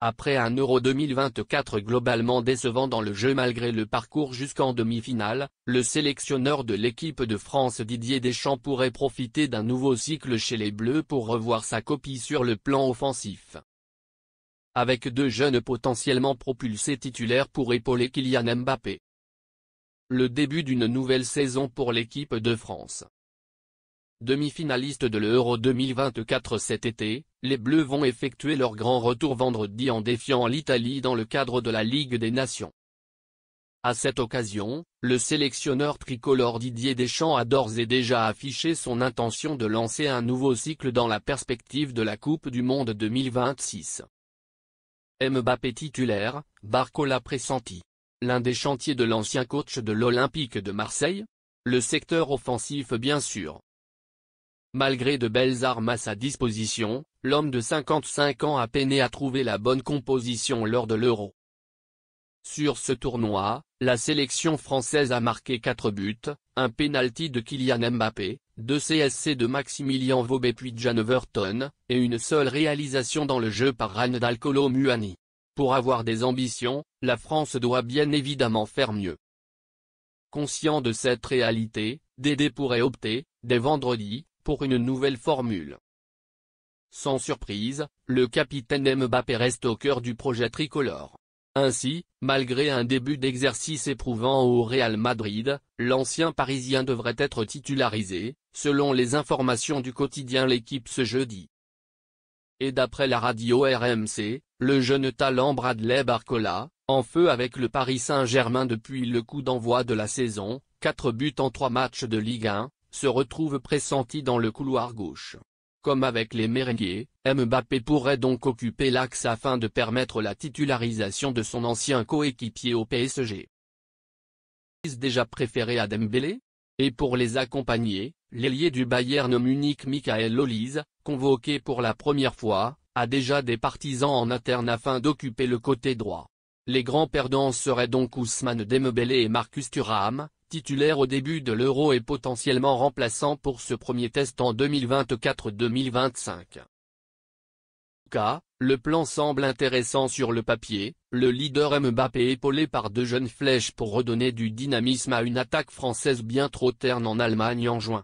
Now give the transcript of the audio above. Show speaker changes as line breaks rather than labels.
Après un Euro 2024 globalement décevant dans le jeu malgré le parcours jusqu'en demi-finale, le sélectionneur de l'équipe de France Didier Deschamps pourrait profiter d'un nouveau cycle chez les Bleus pour revoir sa copie sur le plan offensif. Avec deux jeunes potentiellement propulsés titulaires pour épauler Kylian Mbappé. Le début d'une nouvelle saison pour l'équipe de France. Demi-finaliste de l'Euro 2024 cet été, les Bleus vont effectuer leur grand retour vendredi en défiant l'Italie dans le cadre de la Ligue des Nations. À cette occasion, le sélectionneur tricolore Didier Deschamps a d'ores et déjà affiché son intention de lancer un nouveau cycle dans la perspective de la Coupe du Monde 2026. Mbappé titulaire, Barcola pressenti. L'un des chantiers de l'ancien coach de l'Olympique de Marseille? Le secteur offensif bien sûr. Malgré de belles armes à sa disposition, l'homme de 55 ans a peiné à trouver la bonne composition lors de l'Euro. Sur ce tournoi, la sélection française a marqué 4 buts, un pénalty de Kylian Mbappé, 2 CSC de Maximilian Vaubé puis Jan Overton, et une seule réalisation dans le jeu par Randal Kolo Muani. Pour avoir des ambitions, la France doit bien évidemment faire mieux. Conscient de cette réalité, Dédé pourrait opter, dès vendredi, pour une nouvelle formule. Sans surprise, le capitaine Mbappé reste au cœur du projet tricolore. Ainsi, malgré un début d'exercice éprouvant au Real Madrid, l'ancien Parisien devrait être titularisé, selon les informations du quotidien L'Équipe ce jeudi. Et d'après la radio RMC, le jeune talent Bradley Barcola, en feu avec le Paris Saint-Germain depuis le coup d'envoi de la saison, 4 buts en 3 matchs de Ligue 1, se retrouve pressenti dans le couloir gauche. Comme avec les Merengues, Mbappé pourrait donc occuper l'axe afin de permettre la titularisation de son ancien coéquipier au PSG. Déjà préféré à Dembélé? Et pour les accompagner, l'ailier du Bayern Munich Michael Olise, convoqué pour la première fois, a déjà des partisans en interne afin d'occuper le côté droit. Les grands perdants seraient donc Ousmane Dembélé et Marcus Thuram, titulaire au début de l'Euro et potentiellement remplaçant pour ce premier test en 2024-2025. Le plan semble intéressant sur le papier, le leader Mbappé épaulé par 2 jeunes flèches pour redonner du dynamisme à une attaque française bien trop terne en Allemagne en juin.